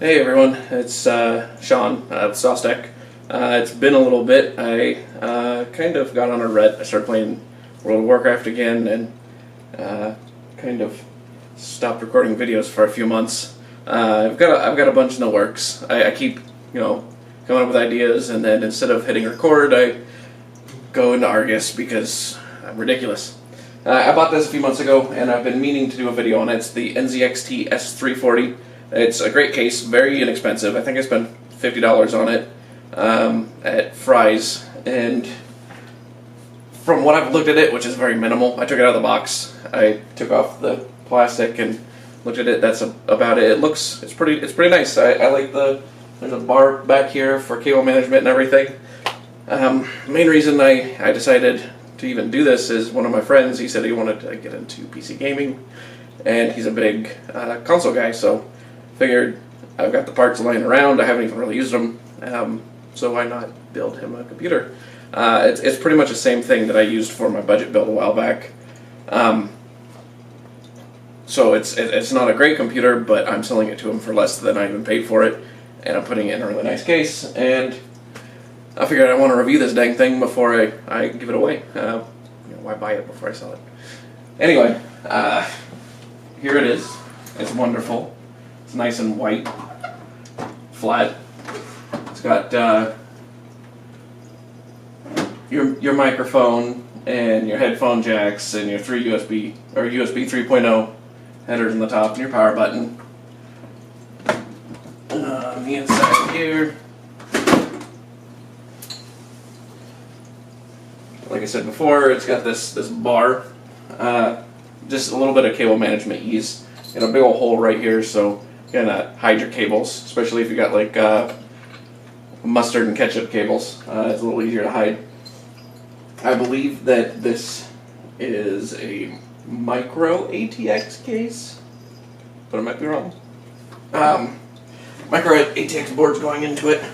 Hey everyone, it's Sean of Sawstack. It's been a little bit. I kind of got on a rut. I started playing World of Warcraft again and kind of stopped recording videos for a few months. I've got a bunch in the works. I keep coming up with ideas, and then instead of hitting record, I go into Argus because I'm ridiculous. I bought this a few months ago, and I've been meaning to do a video on it. It's the NZXT S340. It's a great case, very inexpensive. I think I spent $50 on it at Fry's, and from what I've looked at it, which is very minimal, I took it out of the box. I took off the plastic and looked at it. That's about it. It's pretty nice. I like there's a bar back here for cable management and everything. Main reason I decided to even do this is one of my friends. He said he wanted to get into PC gaming, and he's a big console guy, so figured I've got the parts lying around. I haven't even really used them, so why not build him a computer? It's pretty much the same thing that I used for my budget build a while back. So it's not a great computer, but I'm selling it to him for less than I even paid for it, and I'm putting it in a really nice case, and I figured I want to review this dang thing before I give it away. Why buy it before I sell it? Anyway, here it is. It's wonderful. It's nice and white, flat. It's got your microphone and your headphone jacks and your USB 3.0 headers on the top and your power button. On the inside here, like I said before, it's got this bar, just a little bit of cable management ease. Got a big old hole right here, so you're gonna hide your cables, especially if you got like mustard and ketchup cables. It's a little easier to hide. I believe that this is a micro ATX case, but I might be wrong. Micro ATX board's going into it.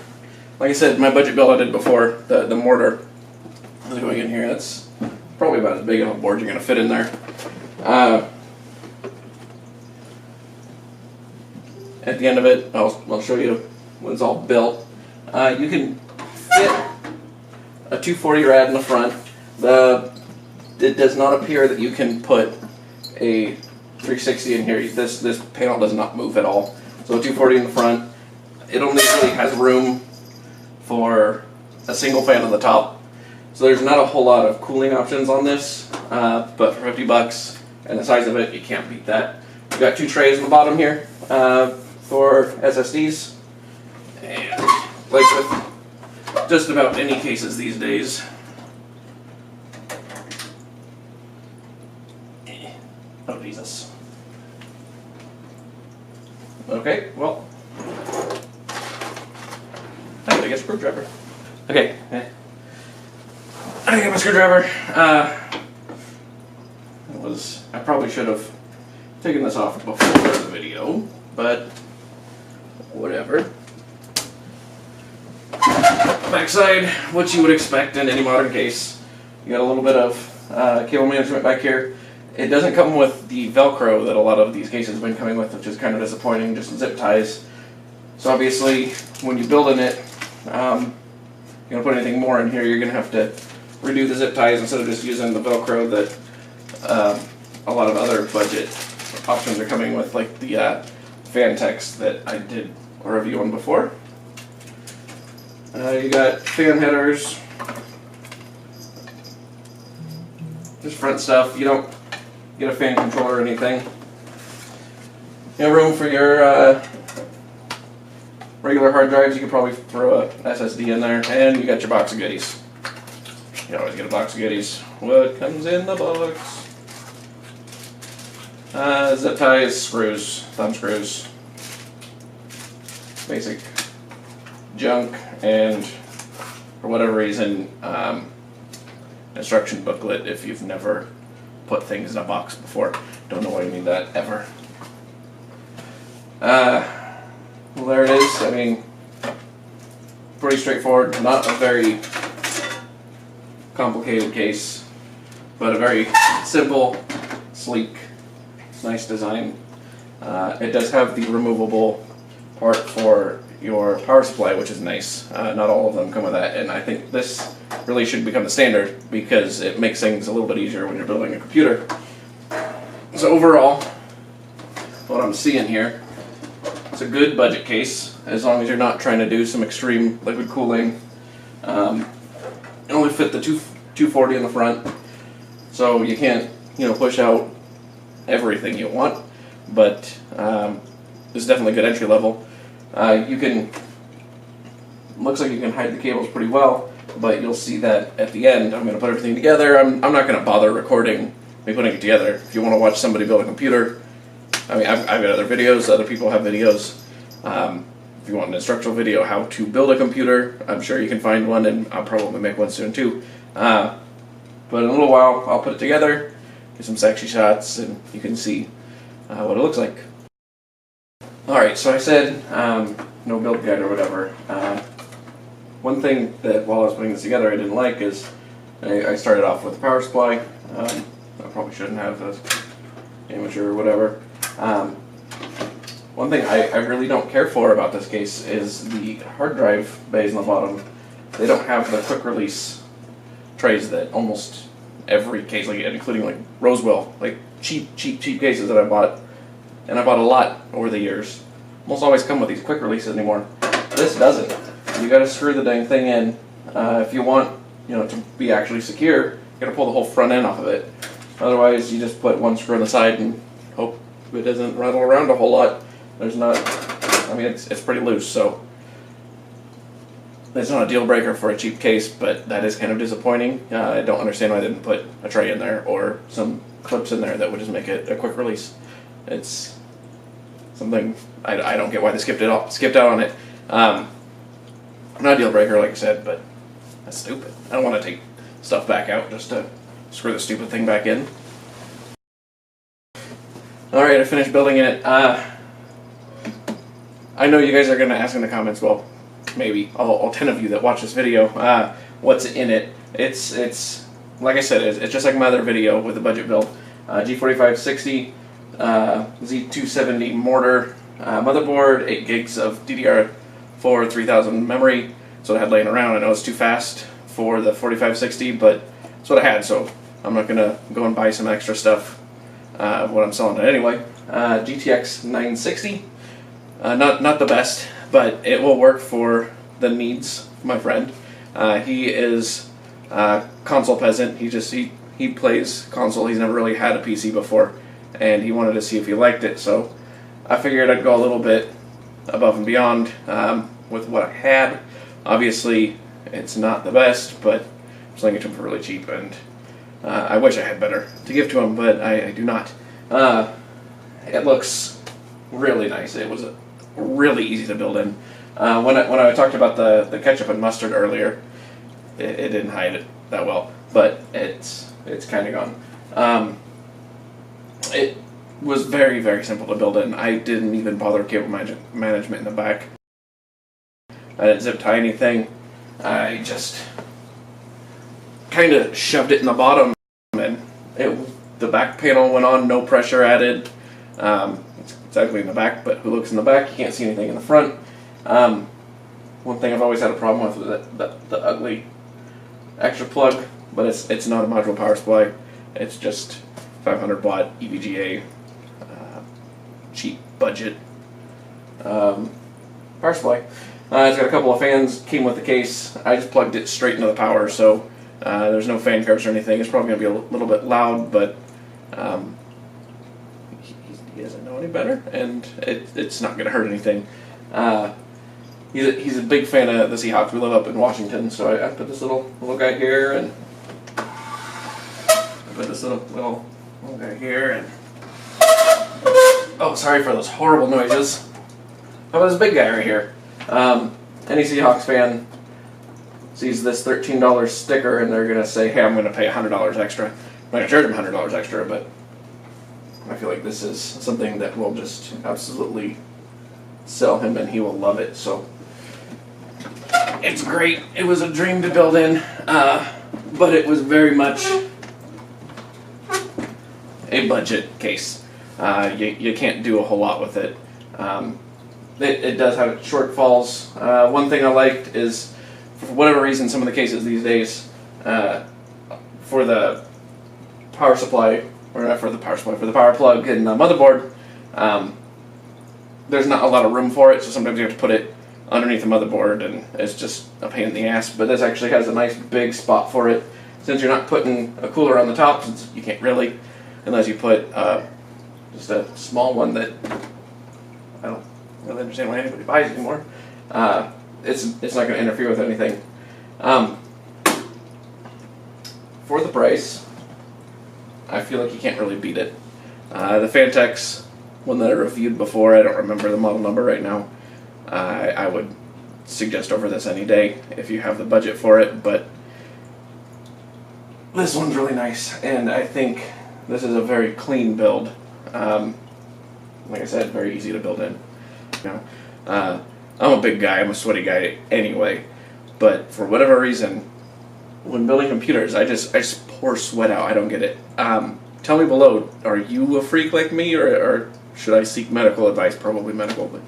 Like I said, my budget build I did before, the mortar is going in here. That's probably about as big of a board you're gonna fit in there. At the end of it, I'll show you when it's all built. You can fit a 240 rad in the front. It does not appear that you can put a 360 in here. This panel does not move at all. So a 240 in the front. It only really has room for a single fan on the top. So there's not a whole lot of cooling options on this, but for 50 bucks and the size of it, you can't beat that. We've got two trays on the bottom here for SSDs, and like with just about any cases these days, oh Jesus. Okay, well, I gotta get a screwdriver. Okay, I got my screwdriver. I probably should have taken this off before the video, but whatever. Backside, what you would expect in any modern case. You got a little bit of cable management back here. It doesn't come with the Velcro that a lot of these cases have been coming with, which is kind of disappointing, just zip ties. So obviously, when you're building it, you're going to put anything more in here, you're going to have to redo the zip ties instead of just using the Velcro that a lot of other budget options are coming with, like the Fantex that I did a review on before. You got fan headers, just front stuff. You don't get a fan controller or anything. You have room for your regular hard drives. You could probably throw a SSD in there, and you got your box of goodies. You always get a box of goodies. What comes in the box? Zip ties, screws, thumb screws, basic junk, and for whatever reason, instruction booklet if you've never put things in a box before. Don't know why you need that ever. Well, there it is. I mean, pretty straightforward. Not a very complicated case, but a very simple, sleek, nice design. It does have the removable part for your power supply, which is nice. Not all of them come with that, and I think this really should become the standard because it makes things a little bit easier when you're building a computer. So overall, what I'm seeing here, it's a good budget case as long as you're not trying to do some extreme liquid cooling. It only fit the 240 in the front, so you can't, push out everything you want, but it's definitely good entry level. Looks like you can hide the cables pretty well, but you'll see that at the end I'm going to put everything together. I'm not going to bother recording me putting it together. If you want to watch somebody build a computer, I mean, I've got other videos, other people have videos. If you want an instructional video how to build a computer, I'm sure you can find one, and I'll probably make one soon too. But in a little while, I'll put it together, get some sexy shots, and you can see what it looks like. Alright, so I said no build guide or whatever. One thing that while I was putting this together I didn't like is I started off with a power supply. I probably shouldn't have, as amateur or whatever. One thing I really don't care for about this case is the hard drive bays on the bottom. They don't have the quick release trays that almost every case, like including like Rosewell, like cheap cases that I bought, and I bought a lot over the years, almost always come with these quick releases anymore. This doesn't. You got to screw the dang thing in if you want, to be actually secure. You got to pull the whole front end off of it. Otherwise, you just put one screw on the side and hope it doesn't rattle around a whole lot. There's not. I mean, it's pretty loose, so it's not a deal breaker for a cheap case, but that is kind of disappointing. I don't understand why they didn't put a tray in there or some clips in there that would just make it a quick release. It's something I don't get why they skipped out on it. Not a deal breaker, like I said, but that's stupid. I don't want to take stuff back out just to screw the stupid thing back in. Alright, I finished building it. I know you guys are going to ask in the comments, well, maybe all 10 of you that watch this video, what's in it. It's like I said, it's just like my other video with the budget build. G4560, Z270 mortar, motherboard, 8 gigs of DDR4 3000 memory. That's what I had laying around. I know it's too fast for the 4560, but that's what I had, so I'm not going to go and buy some extra stuff when I'm selling it anyway. GTX 960. Not the best, but it will work for the needs of my friend. He is a console peasant. He plays console. He's never really had a PC before, and he wanted to see if he liked it. So I figured I'd go a little bit above and beyond with what I had. Obviously, it's not the best, but I'm selling it to him for really cheap, and I wish I had better to give to him, but I do not. It looks really nice. It was really easy to build in. When I talked about the ketchup and mustard earlier, it didn't hide it that well, but it's kind of gone. It was very, very simple to build in. I didn't even bother cable management in the back. I didn't zip tie anything. I just kind of shoved it in the bottom, and the back panel went on, no pressure added. It's ugly in the back, but who looks in the back? You can't see anything in the front. One thing I've always had a problem with is the ugly extra plug, but it's not a module power supply. It's just 500 watt EVGA, cheap budget power supply. It's got a couple of fans, came with the case. I just plugged it straight into the power, so there's no fan curves or anything. It's probably going to be a little bit loud, but he doesn't know any better, and it's not going to hurt anything. He's a big fan of the Seahawks. We live up in Washington, so I put this little guy here, and I put this little guy here, and oh, sorry for those horrible noises. How about this big guy right here? Any Seahawks fan sees this $13 sticker, and they're gonna say, "Hey, I'm gonna pay $100 extra." I'm not gonna charge them $100 extra, but I feel like this is something that will just absolutely sell him, and he will love it. So it's great. It was a dream to build in, but it was very much a budget case. You can't do a whole lot with it. it does have shortfalls. One thing I liked is, for whatever reason, some of the cases these days, for the power supply, or not for the power supply, for the power plug and the motherboard, there's not a lot of room for it, so sometimes you have to put it underneath the motherboard, and it's just a pain in the ass. But this actually has a nice big spot for it. Since you're not putting a cooler on the top, since you can't really, unless you put just a small one that I don't really understand why anybody buys anymore. It's not going to interfere with anything. For the price, I feel like you can't really beat it. The Fantex one that I reviewed before, I don't remember the model number right now. I would suggest over this any day if you have the budget for it, but this one's really nice, and I think this is a very clean build. Like I said, very easy to build in. You know, I'm a big guy, I'm a sweaty guy anyway, but for whatever reason, when building computers, I just pour sweat out. I don't get it. Tell me below, are you a freak like me, or should I seek medical advice? Probably medical, but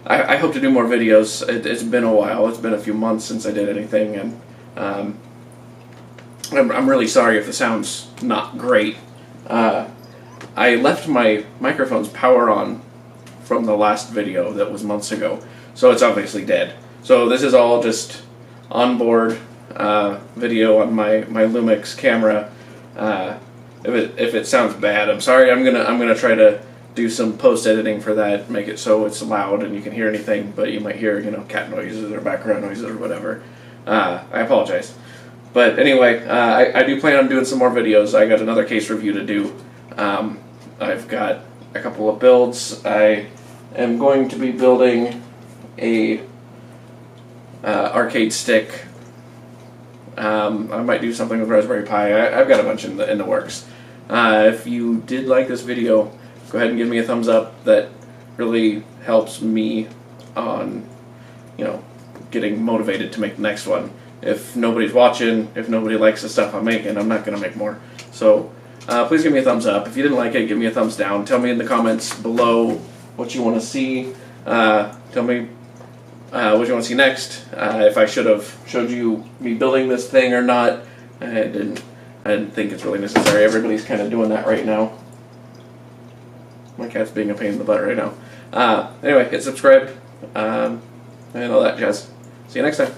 I hope to do more videos. It's been a while. It's been a few months since I did anything, and I'm really sorry if the sound's not great. I left my microphone's power on from the last video that was months ago, so it's obviously dead. So this is all just onboard video on my Lumix camera. If it sounds bad, I'm sorry. I'm gonna try to do some post editing for that, make it so it's loud and you can hear anything, but you might hear, you know, cat noises or background noises or whatever. I apologize. But anyway, I do plan on doing some more videos. I got another case review to do. I've got a couple of builds. I am going to be building a arcade stick. I might do something with Raspberry Pi. I've got a bunch in the works. If you did like this video, go ahead and give me a thumbs up. That really helps me on, you know, getting motivated to make the next one. If nobody's watching, if nobody likes the stuff I'm making, I'm not going to make more. So please give me a thumbs up. If you didn't like it, give me a thumbs down. Tell me in the comments below what you want to see. Tell me what you want to see next. If I should have showed you me building this thing or not. I didn't think it's really necessary. Everybody's kind of doing that right now. My cat's being a pain in the butt right now. Anyway, hit subscribe and all that jazz. See you next time.